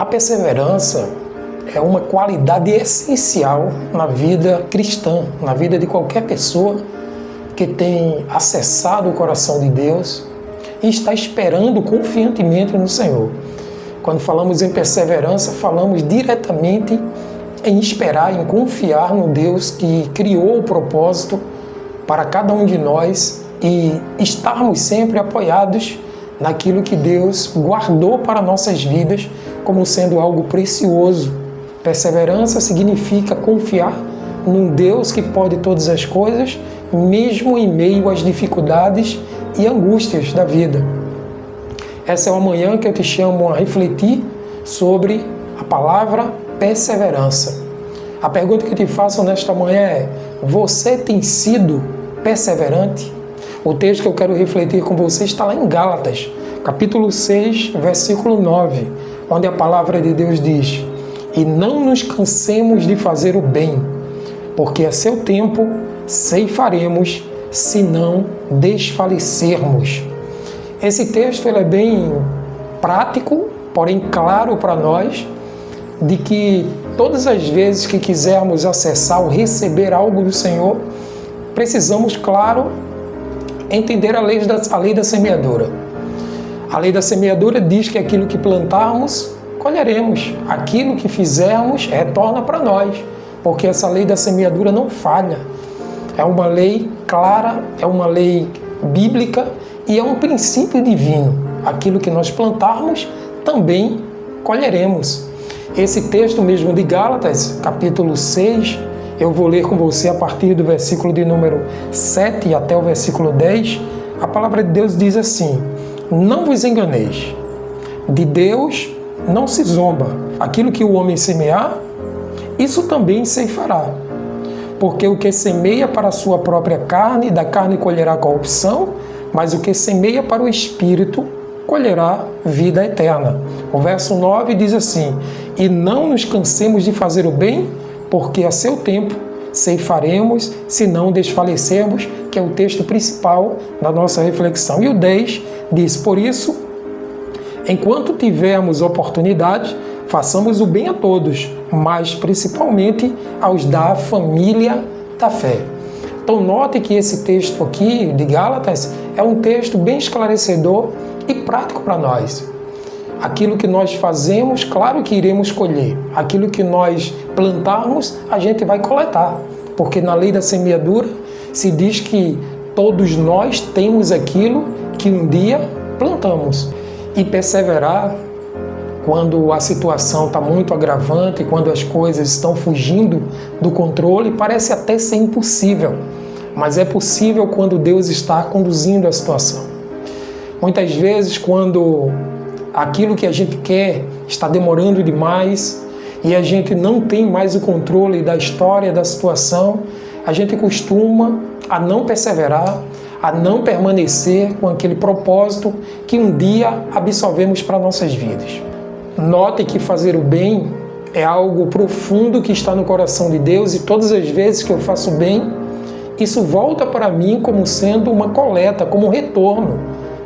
perseverança é uma qualidade essencial na vida cristã, na vida de qualquer pessoa que tem acessado o coração de Deus e está esperando confiantemente no Senhor. Quando falamos em perseverança, falamos diretamente em esperar, em confiar no Deus que criou o propósito para cada um de nós e estarmos sempre apoiados naquilo que Deus guardou para nossas vidas como sendo algo precioso. Perseverança significa confiar num Deus que pode todas as coisas, mesmo em meio às dificuldades e angústias da vida. Essa é uma manhã que eu te chamo a refletir sobre a palavra perseverança. A pergunta que eu te faço nesta manhã é: você tem sido perseverante? O texto que eu quero refletir com você está lá em Gálatas, capítulo 6, versículo 9, onde a palavra de Deus diz: e não nos cansemos de fazer o bem, porque a seu tempo ceifaremos, se não desfalecermos. Esse texto ele é bem prático, porém claro para nós, de que todas as vezes que quisermos acessar ou receber algo do Senhor, precisamos, claro, entender a lei da semeadura. A lei da semeadura diz que aquilo que plantarmos, colheremos. Aquilo que fizermos, retorna para nós. Porque essa lei da semeadura não falha. É uma lei clara, é uma lei bíblica e é um princípio divino. Aquilo que nós plantarmos, também colheremos. Esse texto mesmo de Gálatas, capítulo 6, eu vou ler com você a partir do versículo de número 7 até o versículo 10. A palavra de Deus diz assim: não vos enganeis, de Deus não se zomba. Aquilo que o homem semear, isso também ceifará. Porque o que semeia para a sua própria carne, da carne colherá corrupção, mas o que semeia para o Espírito, colherá vida eterna. O verso 9 diz assim: e não nos cansemos de fazer o bem, porque a seu tempo ceifaremos, se não desfalecermos, que é o texto principal da nossa reflexão. E o 10 diz: por isso, enquanto tivermos oportunidade, façamos o bem a todos, mas principalmente aos da família da fé. Então note que esse texto aqui de Gálatas é um texto bem esclarecedor e prático para nós. Aquilo que nós fazemos, claro que iremos colher. Aquilo que nós plantarmos, a gente vai coletar. Porque na lei da semeadura se diz que todos nós temos aquilo que um dia plantamos. E perseverar quando a situação está muito agravante, quando as coisas estão fugindo do controle, parece até ser impossível. Mas é possível quando Deus está conduzindo a situação. Muitas vezes, quando aquilo que a gente quer está demorando demais e a gente não tem mais o controle da história, da situação, a gente costuma a não perseverar, a não permanecer com aquele propósito que um dia absorvemos para nossas vidas. Note que fazer o bem é algo profundo que está no coração de Deus e todas as vezes que eu faço bem, isso volta para mim como sendo uma coleta, como um retorno.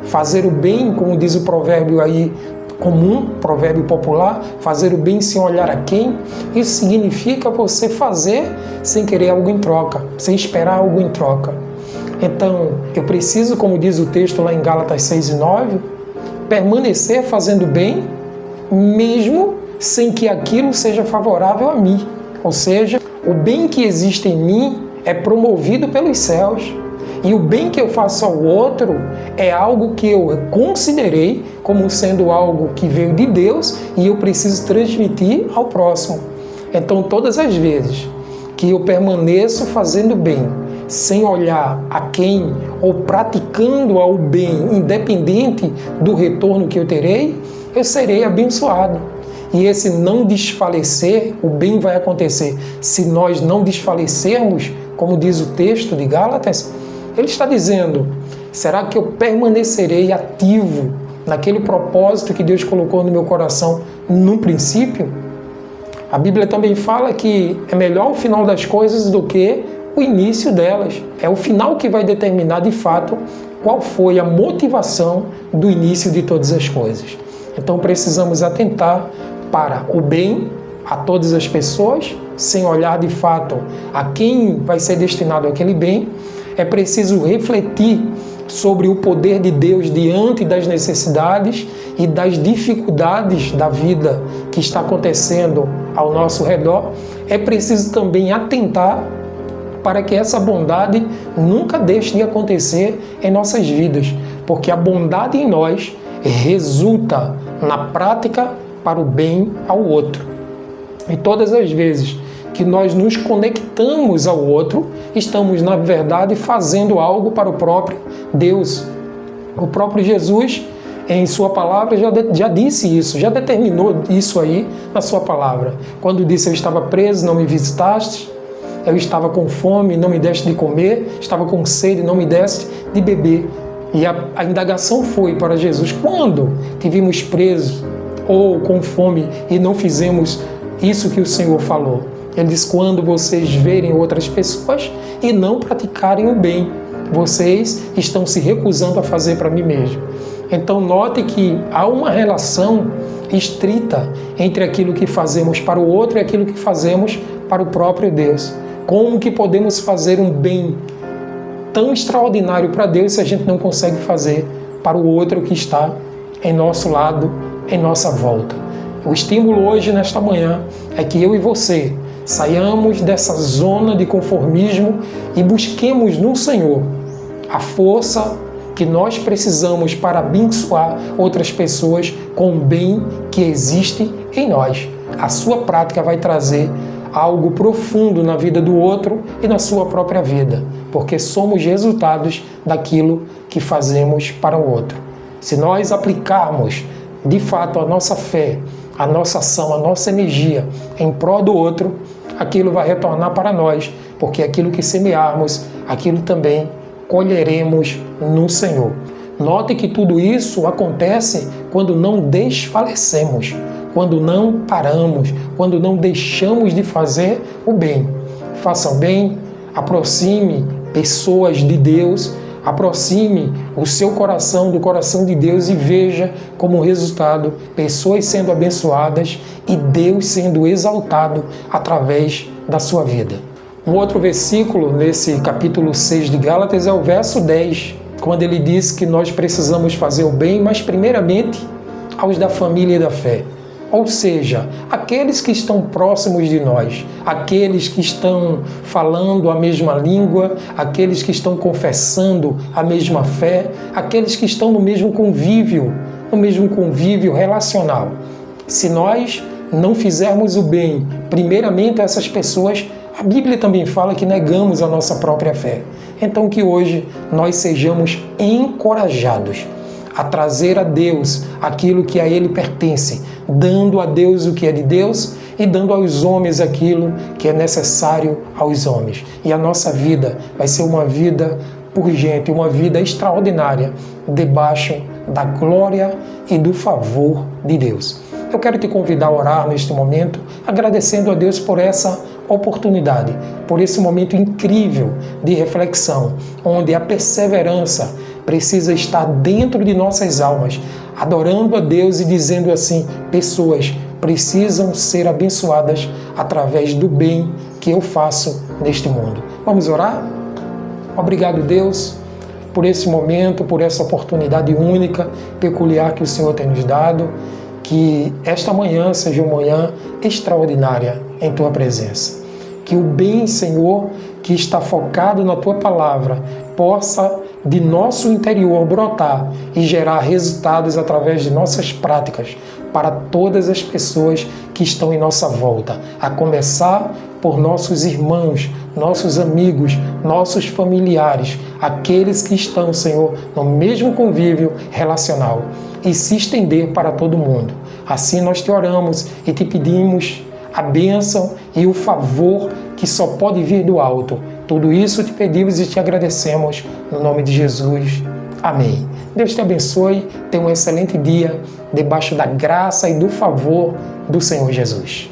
Fazer o bem, como diz o provérbio aí comum, provérbio popular, fazer o bem sem olhar a quem, isso significa você fazer sem querer algo em troca, sem esperar algo em troca. Então, eu preciso, como diz o texto lá em Gálatas 6 e 9, permanecer fazendo bem, mesmo sem que aquilo seja favorável a mim. Ou seja, o bem que existe em mim é promovido pelos céus. E o bem que eu faço ao outro é algo que eu considerei como sendo algo que veio de Deus e eu preciso transmitir ao próximo. Então, todas as vezes que eu permaneço fazendo bem, sem olhar a quem, ou praticando ao bem, independente do retorno que eu terei, eu serei abençoado. E esse não desfalecer, o bem vai acontecer. Se nós não desfalecermos, como diz o texto de Gálatas, ele está dizendo: será que eu permanecerei ativo naquele propósito que Deus colocou no meu coração no princípio? A Bíblia também fala que é melhor o final das coisas do que o início delas. É o final que vai determinar de fato qual foi a motivação do início de todas as coisas. Então precisamos atentar para o bem a todas as pessoas, sem olhar de fato a quem vai ser destinado aquele bem. É preciso refletir sobre o poder de Deus diante das necessidades e das dificuldades da vida que está acontecendo ao nosso redor. É preciso também atentar para que essa bondade nunca deixe de acontecer em nossas vidas, porque a bondade em nós resulta na prática para o bem ao outro. E todas as vezes que nós nos conectamos ao outro, estamos, na verdade, fazendo algo para o próprio Deus. O próprio Jesus, em sua palavra, já disse isso, já determinou isso aí na sua palavra. Quando disse: eu estava preso, não me visitaste; eu estava com fome, não me deste de comer; estava com sede, não me deste de beber. E a indagação foi para Jesus: quando te vimos preso ou com fome e não fizemos isso que o Senhor falou? Ele diz: quando vocês verem outras pessoas e não praticarem o bem, vocês estão se recusando a fazer para mim mesmo. Então note que há uma relação estrita entre aquilo que fazemos para o outro e aquilo que fazemos para o próprio Deus. Como que podemos fazer um bem tão extraordinário para Deus se a gente não consegue fazer para o outro que está em nosso lado, em nossa volta? O estímulo hoje, nesta manhã, é que eu e você saiamos dessa zona de conformismo e busquemos no Senhor a força que nós precisamos para abençoar outras pessoas com o bem que existe em nós. A sua prática vai trazer algo profundo na vida do outro e na sua própria vida, porque somos resultados daquilo que fazemos para o outro. Se nós aplicarmos de fato a nossa fé, a nossa ação, a nossa energia em prol do outro, aquilo vai retornar para nós, porque aquilo que semearmos, aquilo também colheremos no Senhor. Note que tudo isso acontece quando não desfalecemos, quando não paramos, quando não deixamos de fazer o bem. Faça o bem, aproxime pessoas de Deus, aproxime o seu coração do coração de Deus e veja como resultado pessoas sendo abençoadas e Deus sendo exaltado através da sua vida. Um outro versículo nesse capítulo 6 de Gálatas é o verso 10, quando ele diz que nós precisamos fazer o bem, mas primeiramente aos da família e da fé. Ou seja, aqueles que estão próximos de nós, aqueles que estão falando a mesma língua, aqueles que estão confessando a mesma fé, aqueles que estão no mesmo convívio relacional. Se nós não fizermos o bem, primeiramente a essas pessoas, a Bíblia também fala que negamos a nossa própria fé. Então que hoje nós sejamos encorajados a trazer a Deus aquilo que a Ele pertence, dando a Deus o que é de Deus e dando aos homens aquilo que é necessário aos homens. E a nossa vida vai ser uma vida urgente, uma vida extraordinária, debaixo da glória e do favor de Deus. Eu quero te convidar a orar neste momento, agradecendo a Deus por essa oportunidade, por esse momento incrível de reflexão, onde a perseverança precisa estar dentro de nossas almas, adorando a Deus e dizendo assim: pessoas precisam ser abençoadas através do bem que eu faço neste mundo. Vamos orar? Obrigado, Deus, por esse momento, por essa oportunidade única, peculiar que o Senhor tem nos dado. Que esta manhã seja uma manhã extraordinária em Tua presença. Que o bem, Senhor, que está focado na Tua palavra, possa de nosso interior brotar e gerar resultados através de nossas práticas para todas as pessoas que estão em nossa volta, a começar por nossos irmãos, nossos amigos, nossos familiares, aqueles que estão, Senhor, no mesmo convívio relacional e se estender para todo mundo. Assim nós te oramos e te pedimos a bênção e o favor que só pode vir do alto. Tudo isso te pedimos e te agradecemos no nome de Jesus. Amém. Deus te abençoe. Tenha um excelente dia debaixo da graça e do favor do Senhor Jesus.